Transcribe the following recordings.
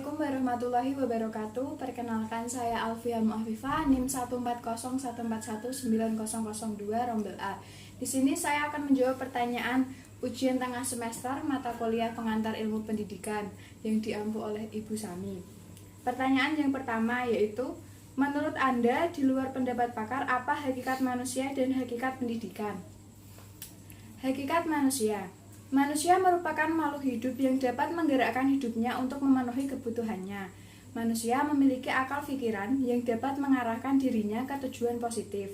Assalamualaikum warahmatullahi wabarakatuh. Perkenalkan saya Alfia Muafifah, NIM 14014190002 Rombel A. Di sini saya akan menjawab pertanyaan ujian tengah semester mata kuliah pengantar ilmu pendidikan yang diampu oleh Ibu Sami. Pertanyaan yang pertama yaitu, menurut Anda di luar pendapat pakar apa hakikat manusia dan hakikat pendidikan? Hakikat manusia. Manusia merupakan makhluk hidup yang dapat menggerakkan hidupnya untuk memenuhi kebutuhannya. Manusia memiliki akal pikiran yang dapat mengarahkan dirinya ke tujuan positif,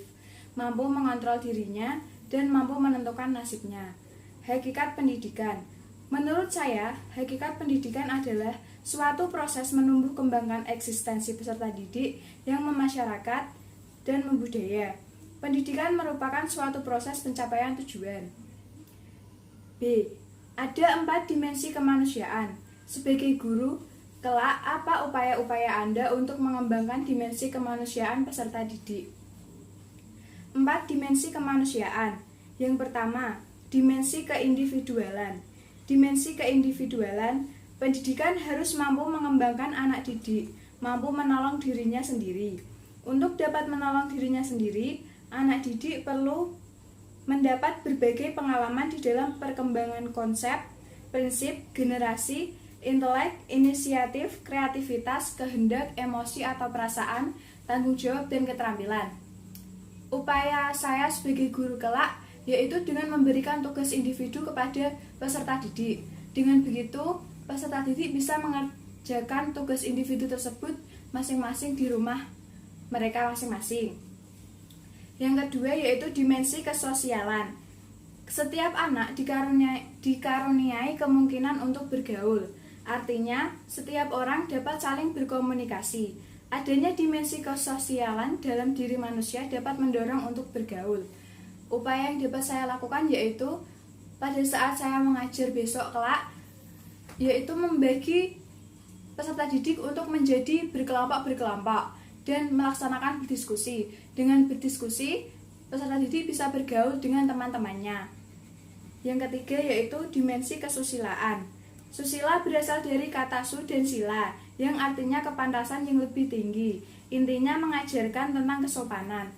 mampu mengontrol dirinya, dan mampu menentukan nasibnya. Hakikat pendidikan. Menurut saya, hakikat pendidikan adalah suatu proses menumbuh kembangkan eksistensi peserta didik yang memasyarakat dan membudaya. Pendidikan merupakan suatu proses pencapaian tujuan. B. Ada 4 dimensi kemanusiaan. Sebagai guru, kelak apa upaya-upaya Anda untuk mengembangkan dimensi kemanusiaan peserta didik? 4 dimensi kemanusiaan. Yang pertama, dimensi keindividualan. Dimensi keindividualan, pendidikan harus mampu mengembangkan anak didik, mampu menolong dirinya sendiri. Untuk dapat menolong dirinya sendiri, anak didik perlu mendapat berbagai pengalaman di dalam perkembangan konsep, prinsip, generasi, intelek, inisiatif, kreativitas, kehendak, emosi atau perasaan, tanggung jawab, dan keterampilan. Upaya saya sebagai guru kelak yaitu dengan memberikan tugas individu kepada peserta didik. Dengan begitu, peserta didik bisa mengerjakan tugas individu tersebut masing-masing di rumah mereka masing-masing. Yang kedua yaitu dimensi kesosialan. Setiap anak dikaruniai kemungkinan untuk bergaul. Artinya, setiap orang dapat saling berkomunikasi. Adanya dimensi kesosialan dalam diri manusia dapat mendorong untuk bergaul. Upaya yang dapat saya lakukan yaitu pada saat saya mengajar besok kelak, yaitu membagi peserta didik untuk menjadi berkelompok-berkelompok dan melaksanakan berdiskusi. Dengan berdiskusi, peserta didik bisa bergaul dengan teman-temannya. Yang ketiga yaitu dimensi kesusilaan. Susila berasal dari kata su dan sila, yang artinya kepantasan yang lebih tinggi. Intinya mengajarkan tentang kesopanan.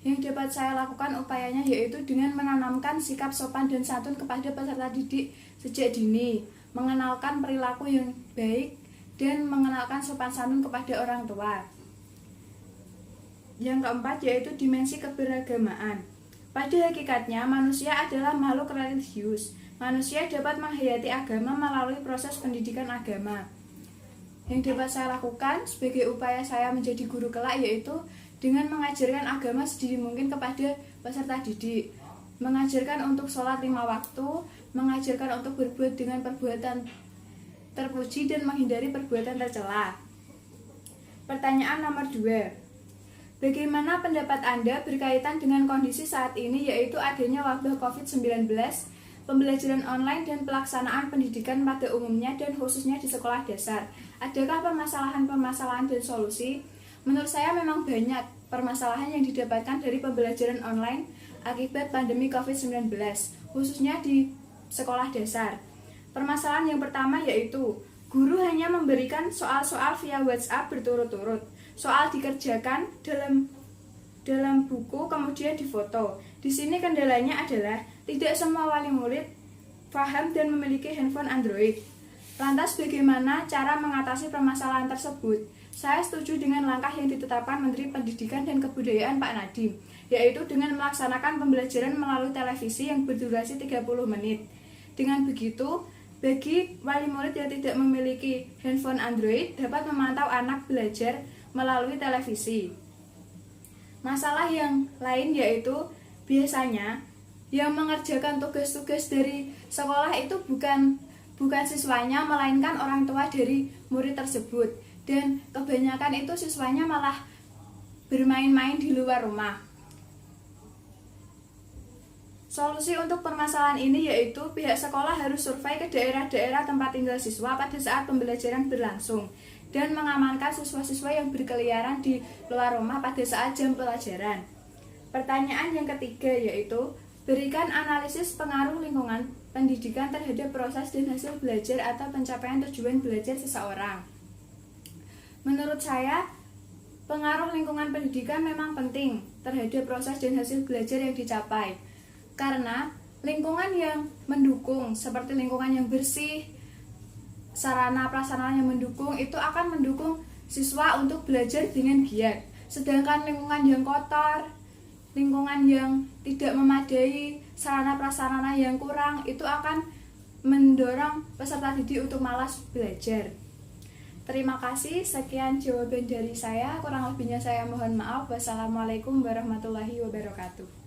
Yang dapat saya lakukan upayanya yaitu dengan menanamkan sikap sopan dan santun kepada peserta didik sejak dini, mengenalkan perilaku yang baik, dan mengenalkan sopan santun kepada orang tua. Yang keempat yaitu dimensi keberagamaan. Pada hakikatnya, manusia adalah makhluk religius. Manusia dapat menghayati agama melalui proses pendidikan agama. Yang dapat saya lakukan sebagai upaya saya menjadi guru kelak yaitu dengan mengajarkan agama sedini mungkin kepada peserta didik. Mengajarkan untuk sholat 5 waktu, mengajarkan untuk berbuat dengan perbuatan terpuji dan menghindari perbuatan tercela. Pertanyaan nomor 2. Bagaimana pendapat Anda berkaitan dengan kondisi saat ini yaitu adanya wabah COVID-19, pembelajaran online dan pelaksanaan pendidikan pada umumnya dan khususnya di sekolah dasar? Adakah permasalahan-permasalahan dan solusi? Menurut saya memang banyak permasalahan yang didapatkan dari pembelajaran online akibat pandemi COVID-19, khususnya di sekolah dasar. Permasalahan yang pertama yaitu guru hanya memberikan soal-soal via WhatsApp berturut-turut. Soal dikerjakan dalam buku kemudian difoto. Di sini kendalanya adalah tidak semua wali murid paham dan memiliki handphone Android. Lantas bagaimana cara mengatasi permasalahan tersebut? Saya setuju dengan langkah yang ditetapkan Menteri Pendidikan dan Kebudayaan Pak Nadiem, yaitu dengan melaksanakan pembelajaran melalui televisi yang berdurasi 30 menit. Dengan begitu, bagi wali murid yang tidak memiliki handphone Android dapat memantau anak belajar melalui televisi. Masalah yang lain yaitu biasanya yang mengerjakan tugas-tugas dari sekolah itu bukan siswanya melainkan orang tua dari murid tersebut, dan kebanyakan itu siswanya malah bermain-main di luar rumah. Solusi untuk permasalahan ini yaitu pihak sekolah harus survei ke daerah-daerah tempat tinggal siswa pada saat pembelajaran berlangsung dan mengamankan siswa-siswa yang berkeliaran di luar rumah pada saat jam pelajaran. Pertanyaan yang ketiga yaitu berikan analisis pengaruh lingkungan pendidikan terhadap proses dan hasil belajar atau pencapaian tujuan belajar seseorang. Menurut saya, pengaruh lingkungan pendidikan memang penting terhadap proses dan hasil belajar yang dicapai. Karena lingkungan yang mendukung, seperti lingkungan yang bersih, sarana prasarana yang mendukung, itu akan mendukung siswa untuk belajar dengan giat. Sedangkan lingkungan yang kotor, lingkungan yang tidak memadai, sarana prasarana yang kurang, itu akan mendorong peserta didik untuk malas belajar. Terima kasih, sekian jawaban dari saya. Kurang lebihnya saya mohon maaf. Wassalamualaikum warahmatullahi wabarakatuh.